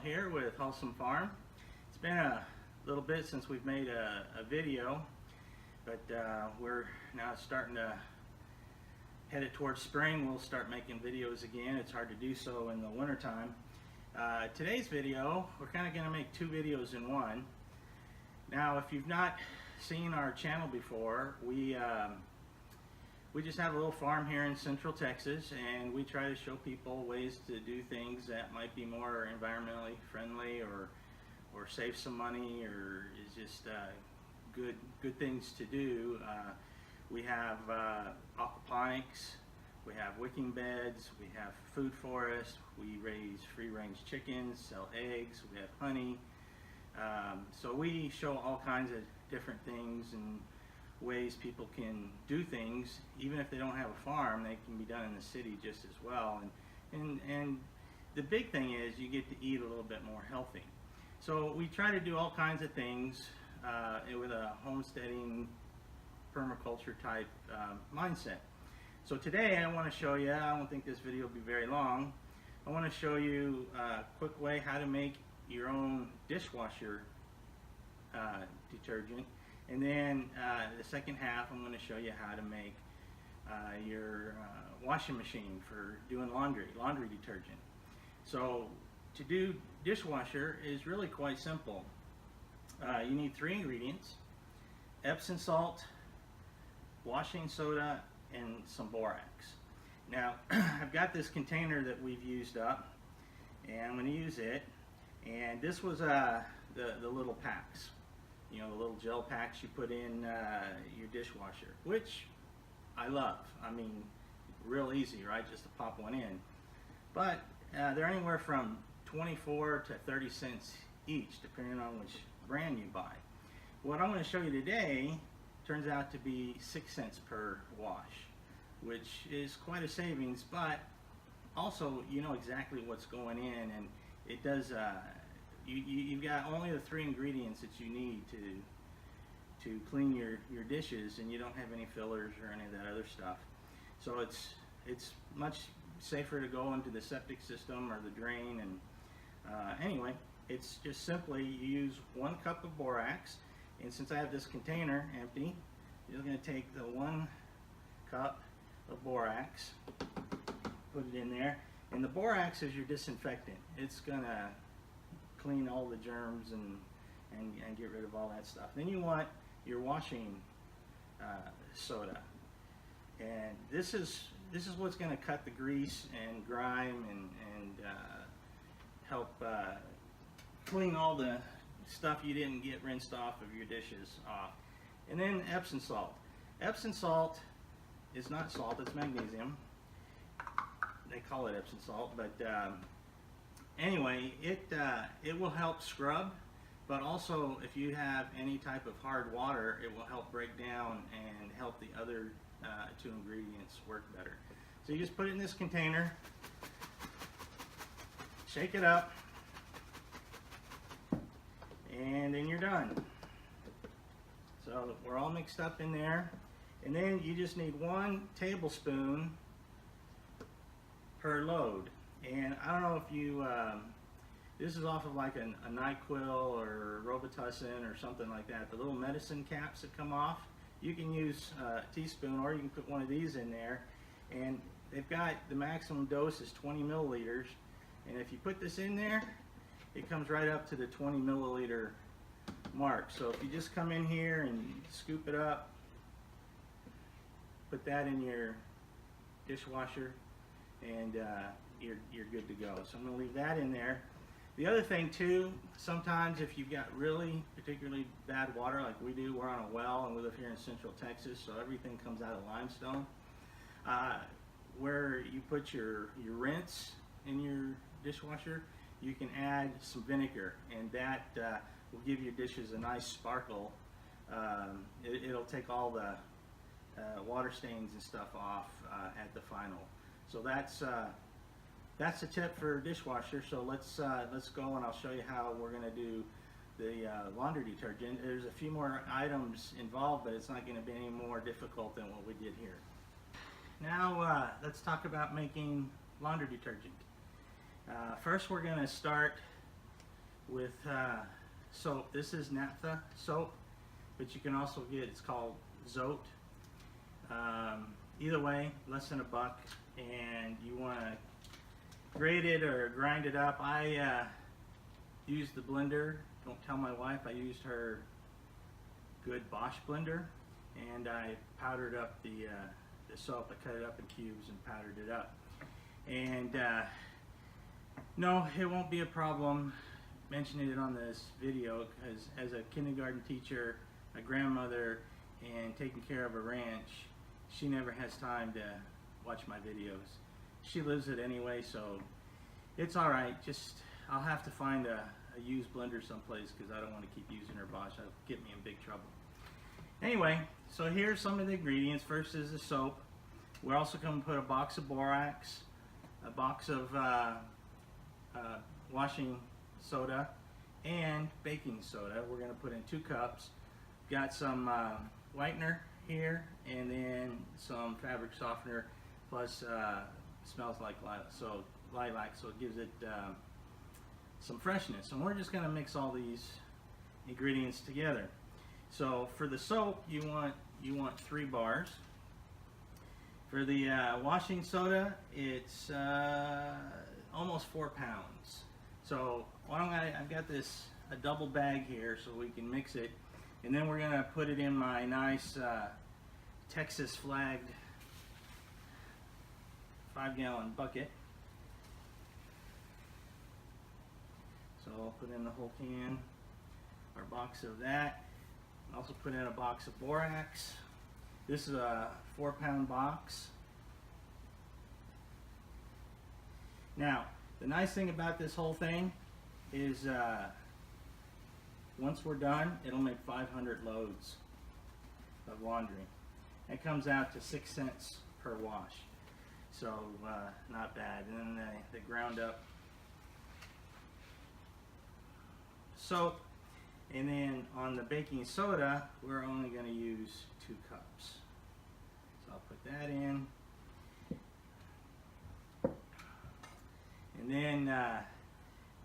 here with Hallsome Farm. It's been a little bit since we've made a video, but we're now starting to head it towards spring. We'll start making videos again. It's hard to do so in the wintertime. Today's video, we're kind of going to make two videos in one. Now, if you've not seen our channel before, we just have a little farm here in Central Texas, and we try to show people ways to do things that might be more environmentally friendly or save some money, or is just good things to do. We have aquaponics, we have wicking beds, we have food forest, we raise free-range chickens, sell eggs, we have honey. So we show all kinds of different things and ways people can do things. Even if they don't have a farm, they can be done in the city just as well. And the big thing is you get to eat a little bit more healthy. So we try to do all kinds of things with a homesteading, permaculture type mindset. So today I want to show you, I don't think this video will be very long, I want to show you a quick way how to make your own dishwasher detergent. And then the second half, I'm going to show you how to make your washing machine for doing laundry detergent. So to do dishwasher is really quite simple. You need 3 ingredients: Epsom salt, washing soda, and some borax. Now I've got this container that we've used up, and I'm going to use it. And this was the little packs. You know, the little gel packs you put in your dishwasher, which I love. I mean, real easy, right? Just to pop one in. But they're anywhere from 24 to 30 cents each, depending on which brand you buy. What I'm going to show you today turns out to be 6 cents per wash, which is quite a savings, but also you know exactly what's going in, and it does you've got only the 3 ingredients that you need to clean your dishes, and you don't have any fillers or any of that other stuff. So it's much safer to go into the septic system or the drain. And anyway, it's just simply you use 1 cup of borax, and since I have this container empty, you're going to take the 1 cup of borax, put it in there, and the borax is your disinfectant. It's going to clean all the germs and get rid of all that stuff. Then you want your washing soda, and this is what's going to cut the grease and grime and help clean all the stuff you didn't get rinsed off of your dishes off. And then Epsom salt. Epsom salt is not salt, it's magnesium. They call it Epsom salt, but anyway, it will help scrub, but also if you have any type of hard water, it will help break down and help the other 2 ingredients work better. So you just put it in this container, shake it up, and then you're done. So we're all mixed up in there, and then you just need 1 tablespoon per load. And I don't know if you, this is off of like a NyQuil or Robitussin or something like that. The little medicine caps that come off, you can use a teaspoon, or you can put one of these in there. And they've got the maximum dose is 20 milliliters. And if you put this in there, it comes right up to the 20 milliliter mark. So if you just come in here and scoop it up, put that in your dishwasher, and you're good to go. So I'm going to leave that in there. The other thing too, sometimes if you've got really particularly bad water like we do, we're on a well and we live here in Central Texas, so everything comes out of limestone. Where you put your rinse in your dishwasher, you can add some vinegar, and that will give your dishes a nice sparkle. It'll take all the water stains and stuff off at the final. So that's a tip for dishwasher. So let's go, and I'll show you how we're going to do the laundry detergent. There's a few more items involved, but it's not going to be any more difficult than what we did here. Now let's talk about making laundry detergent. First we're going to start with soap. This is naphtha soap, but you can also get, it's called Zote. Either way, less than $1, and you want to grate it or grind it up. I used the blender. Don't tell my wife. I used her good Bosch blender, and I powdered up the soap. I cut it up in cubes and powdered it up. And no, it won't be a problem mentioning it on this video, because as a kindergarten teacher, a grandmother, and taking care of a ranch, she never has time to watch my videos. She lives it anyway, so it's alright. Just, I'll have to find a used blender someplace, because I don't want to keep using her Bosch. That'll get me in big trouble. Anyway, so here's some of the ingredients. First is the soap. We're also going to put a box of borax, a box of washing soda, and baking soda. We're going to put in 2 cups. Got some whitener here, and then some fabric softener, plus smells like lilac, so it gives it some freshness. And we're just going to mix all these ingredients together. So for the soap, you want 3 bars. For the washing soda, it's almost 4 pounds. So I've got a double bag here, so we can mix it, and then we're gonna put it in my nice Texas flagged 5-gallon bucket. So I'll put in the whole can, or box of that. Also put in a box of borax. This is a 4-pound box. Now, the nice thing about this whole thing is once we're done, it'll make 500 loads of laundry. It comes out to 6 cents per wash. So not bad. And then the ground up soap. And then on the baking soda, we're only going to use 2 cups. So I'll put that in. And then,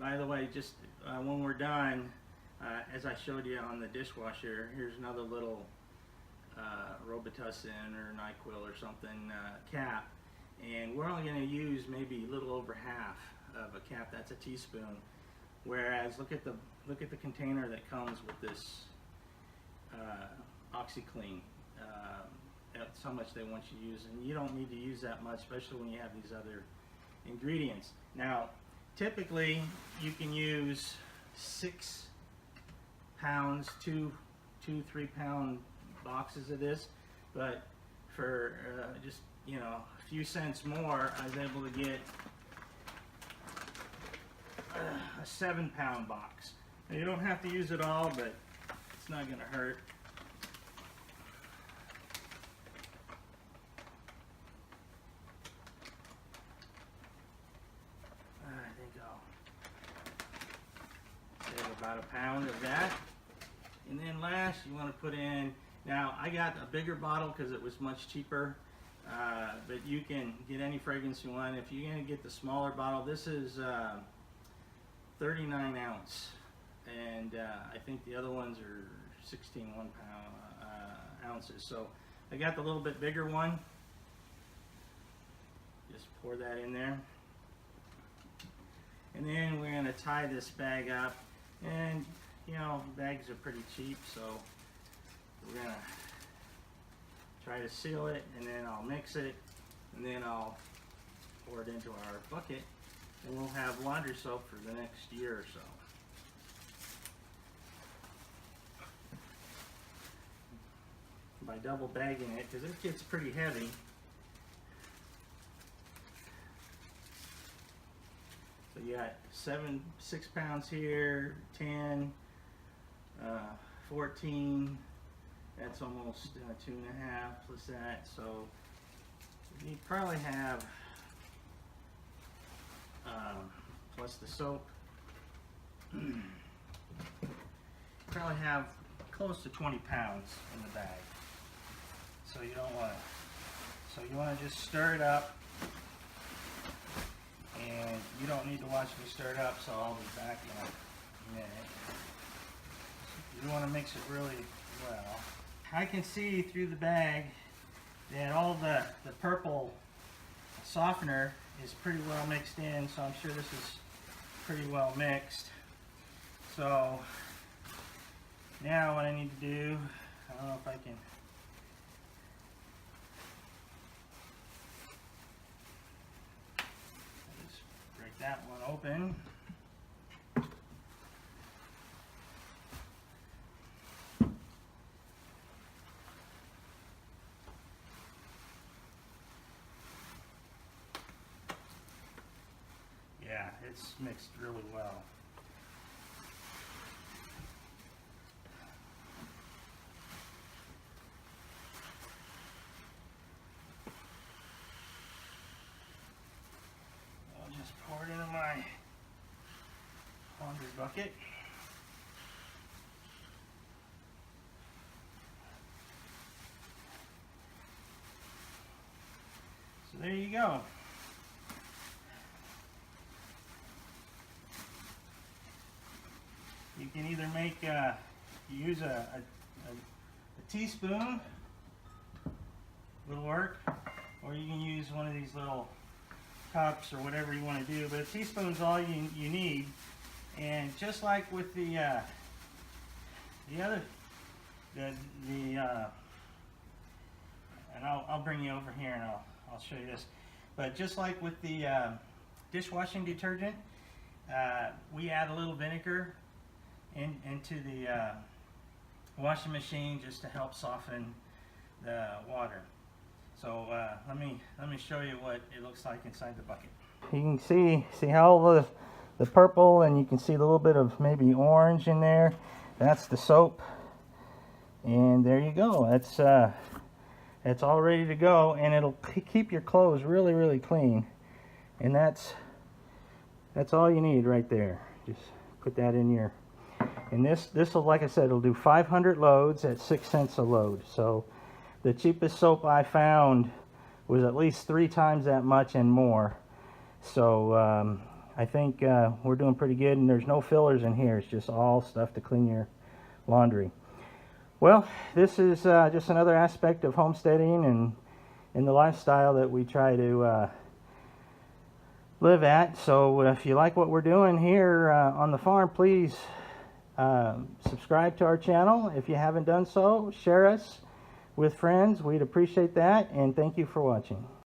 by the way, just when we're done, as I showed you on the dishwasher, here's another little Robitussin or NyQuil or something cap. And we're only going to use maybe a little over half of a cap. That's a teaspoon. Whereas look at the container that comes with this OxyClean. That's how much they want you to use, and you don't need to use that much, especially when you have these other ingredients. Now, typically you can use 6 pounds, 2 3-pound boxes of this, but for just a few cents more, I was able to get a 7-pound box. Now, you don't have to use it all, but it's not going to hurt. I think I'll save about a pound of that. And then last, you want to put in, now I got a bigger bottle because it was much cheaper, but you can get any fragrance you want. If you're going to get the smaller bottle, this is 39 ounce, and I think the other ones are 16 1-pound ounces. So I got the little bit bigger one. Just pour that in there, and then we're going to tie this bag up. And bags are pretty cheap, so we're going to try to seal it, and then I'll mix it, and then I'll pour it into our bucket, and we'll have laundry soap for the next year or so. By double bagging it, because it gets pretty heavy. So you got 6 pounds here, 10, 14, that's almost 2.5 plus that, so you probably have, plus the soap, probably have close to 20 pounds in the bag. So you don't want to, so you want to just stir it up, and you don't need to watch me stir it up, so I'll be back in Okay. You want to mix it really well. I can see through the bag that all the purple softener is pretty well mixed in, so I'm sure this is pretty well mixed. So now what I need to do, I don't know if I can, just break that one open. Yeah, it's mixed really well. I'll just pour it into my laundry bucket. So there you go. You can either make, use a teaspoon, will work, or you can use one of these little cups or whatever you want to do. But a teaspoon's all you need. And just like with the other, and I'll bring you over here and I'll show you this. But just like with the dishwashing detergent, we add a little vinegar into the washing machine just to help soften the water. So let me show you what it looks like inside the bucket. You can see how the purple, and you can see a little bit of maybe orange in there. That's the soap, and there you go. That's all ready to go, and it'll keep your clothes really clean. And that's all you need right there. Just put that in your. And this will, like I said, it'll do 500 loads at 6 cents a load. So the cheapest soap I found was at least 3 times that much and more. So I think we're doing pretty good, and there's no fillers in here. It's just all stuff to clean your laundry. Well, this is just another aspect of homesteading and the lifestyle that we try to live at. So if you like what we're doing here on the farm, please subscribe to our channel. If you haven't done so, share us with friends. We'd appreciate that, and thank you for watching.